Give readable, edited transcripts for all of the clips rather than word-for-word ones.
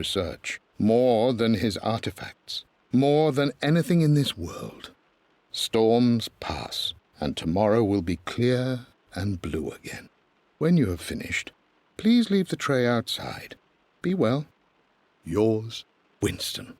research, more than his artifacts, more than anything in this world. Storms pass, and tomorrow will be clear and blue again. When you have finished, please leave the tray outside. Be well. Yours, Winston.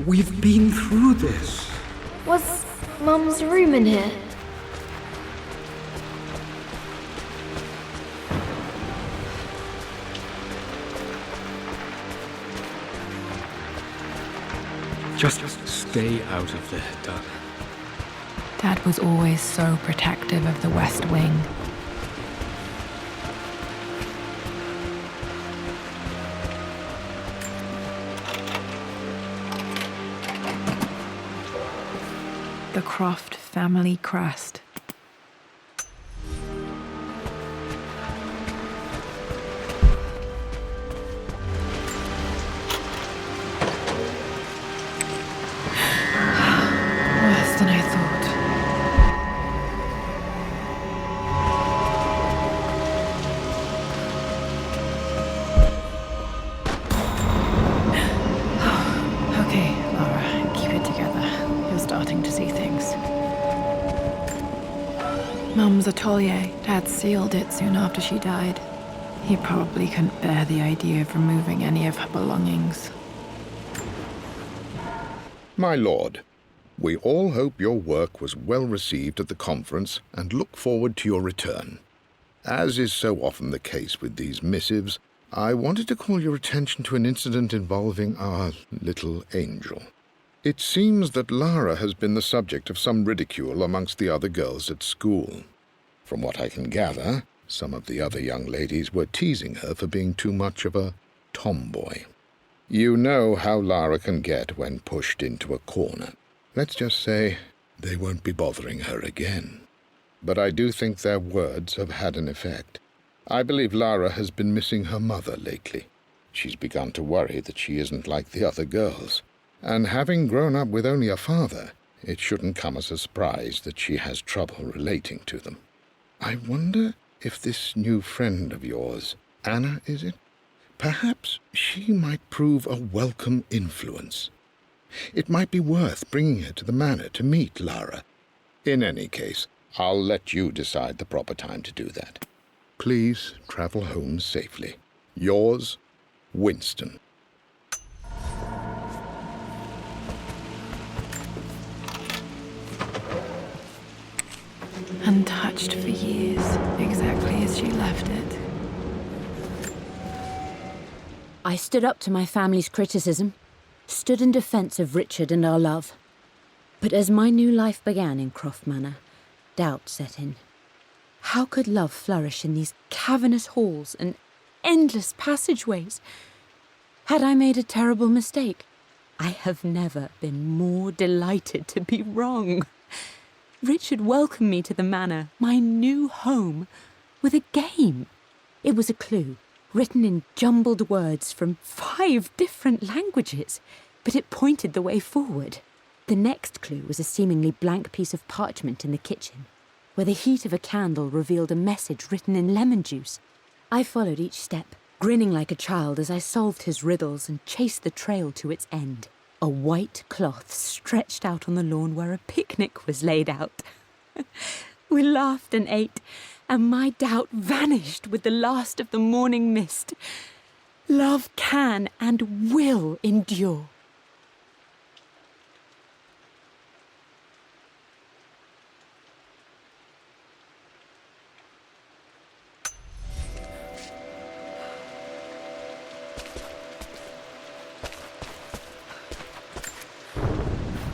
We've been through this. Was Mum's room in here? Just stay out of there, darling. Dad was always so protective of the West Wing. The Croft family crest. Worse than I thought. Okay, Laura, keep it together. You're starting to see things. Mum's atelier. Dad sealed it soon after she died. He probably couldn't bear the idea of removing any of her belongings. My lord, we all hope your work was well received at the conference and look forward to your return. As is so often the case with these missives, I wanted to call your attention to an incident involving our little angel. It seems that Lara has been the subject of some ridicule amongst the other girls at school. From what I can gather, some of the other young ladies were teasing her for being too much of a tomboy. You know how Lara can get when pushed into a corner. Let's just say they won't be bothering her again. But I do think their words have had an effect. I believe Lara has been missing her mother lately. She's begun to worry that she isn't like the other girls. And having grown up with only a father, it shouldn't come as a surprise that she has trouble relating to them. I wonder if this new friend of yours, Anna, is it? Perhaps she might prove a welcome influence. It might be worth bringing her to the manor to meet Lara. In any case, I'll let you decide the proper time to do that. Please travel home safely. Yours, Winston. Untouched for years, exactly as she left it. I stood up to my family's criticism, stood in defence of Richard and our love. But as my new life began in Croft Manor, doubt set in. How could love flourish in these cavernous halls and endless passageways? Had I made a terrible mistake? I have never been more delighted to be wrong. Richard welcomed me to the manor, my new home, with a game. It was a clue, written in jumbled words from 5 different languages, but it pointed the way forward. The next clue was a seemingly blank piece of parchment in the kitchen, where the heat of a candle revealed a message written in lemon juice. I followed each step, grinning like a child as I solved his riddles and chased the trail to its end. A white cloth stretched out on the lawn where a picnic was laid out. We laughed and ate, and my doubt vanished with the last of the morning mist. Love can and will endure.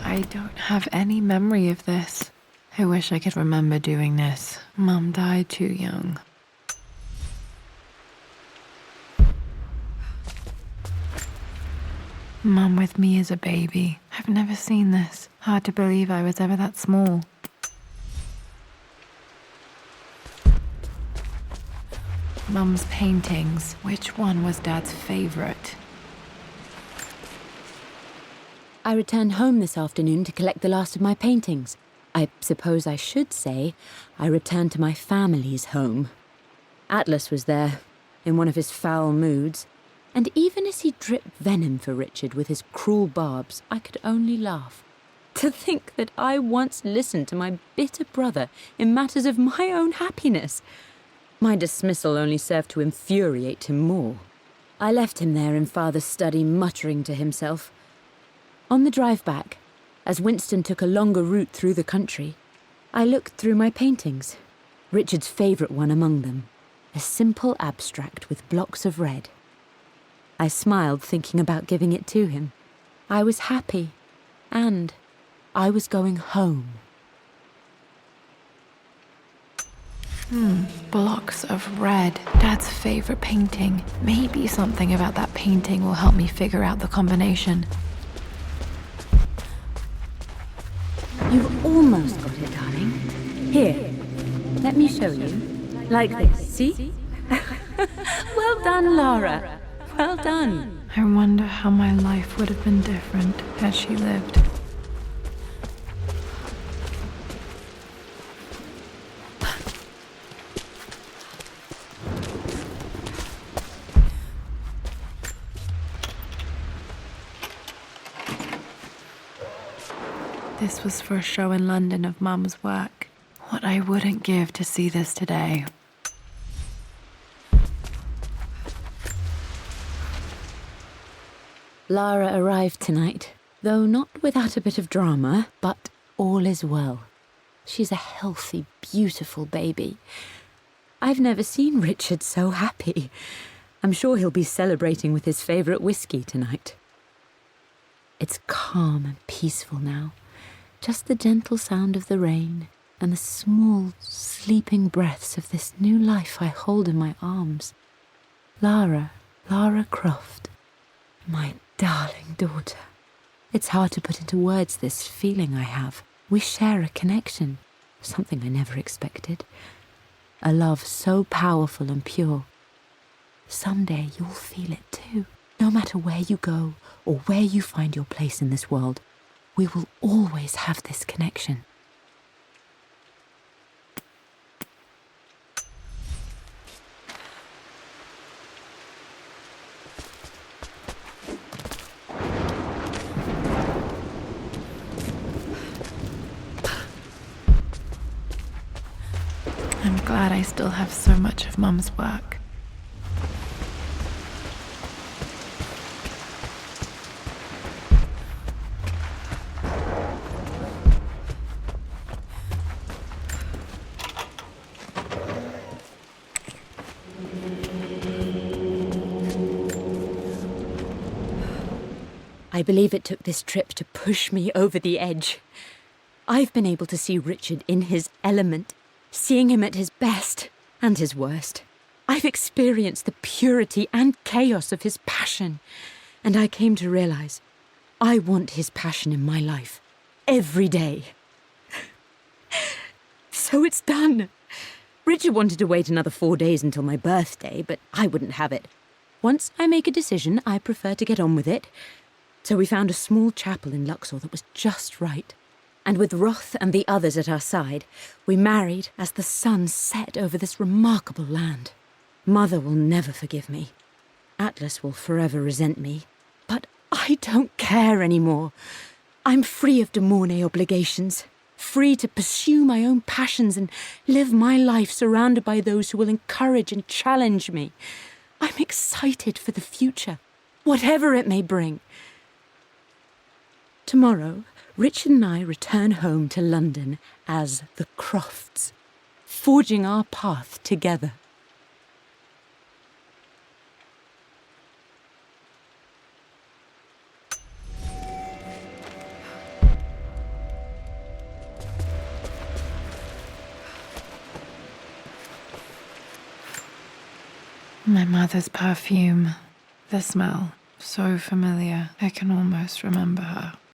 I don't have any memory of this. I wish I could remember doing this. Mum died too young. Mum with me as a baby. I've never seen this. Hard to believe I was ever that small. Mum's paintings. Which one was Dad's favorite? I returned home this afternoon to collect the last of my paintings. I suppose I should say I returned to my family's home. Atlas was there, in one of his foul moods, and even as he dripped venom for Richard with his cruel barbs, I could only laugh. To think that I once listened to my bitter brother in matters of my own happiness. My dismissal only served to infuriate him more. I left him there in Father's study, muttering to himself. On the drive back, as Winston took a longer route through the country, I looked through my paintings, Richard's favourite one among them, a simple abstract with blocks of red. I smiled, thinking about giving it to him. I was happy, and I was going home. Blocks of red. Dad's favorite painting. Maybe something about that painting will help me figure out the combination. You've almost got it, darling. Here, let me show you. Like this, see? Well done, Lara. Well done. I wonder how my life would have been different had she lived. This was for a show in London of Mum's work. What I wouldn't give to see this today. Lara arrived tonight, though not without a bit of drama, but all is well. She's a healthy, beautiful baby. I've never seen Richard so happy. I'm sure he'll be celebrating with his favourite whiskey tonight. It's calm and peaceful now. Just the gentle sound of the rain and the small, sleeping breaths of this new life I hold in my arms. Lara Croft, my darling daughter. It's hard to put into words this feeling I have. We share a connection, something I never expected. A love so powerful and pure. Someday you'll feel it too. No matter where you go or where you find your place in this world, we will always have this connection. I'm glad I still have so much of Mum's work. I believe it took this trip to push me over the edge. I've been able to see Richard in his element, seeing him at his best and his worst. I've experienced the purity and chaos of his passion, and I came to realize I want his passion in my life every day. So it's done. Richard wanted to wait another 4 days until my birthday, but I wouldn't have it. Once I make a decision, I prefer to get on with it. So we found a small chapel in Luxor that was just right. And with Roth and the others at our side, we married as the sun set over this remarkable land. Mother will never forgive me. Atlas will forever resent me. But I don't care anymore. I'm free of de Mornay obligations, free to pursue my own passions and live my life surrounded by those who will encourage and challenge me. I'm excited for the future, whatever it may bring. Tomorrow, Richard and I return home to London as the Crofts, forging our path together. My mother's perfume. The smell. So familiar, I can almost remember her.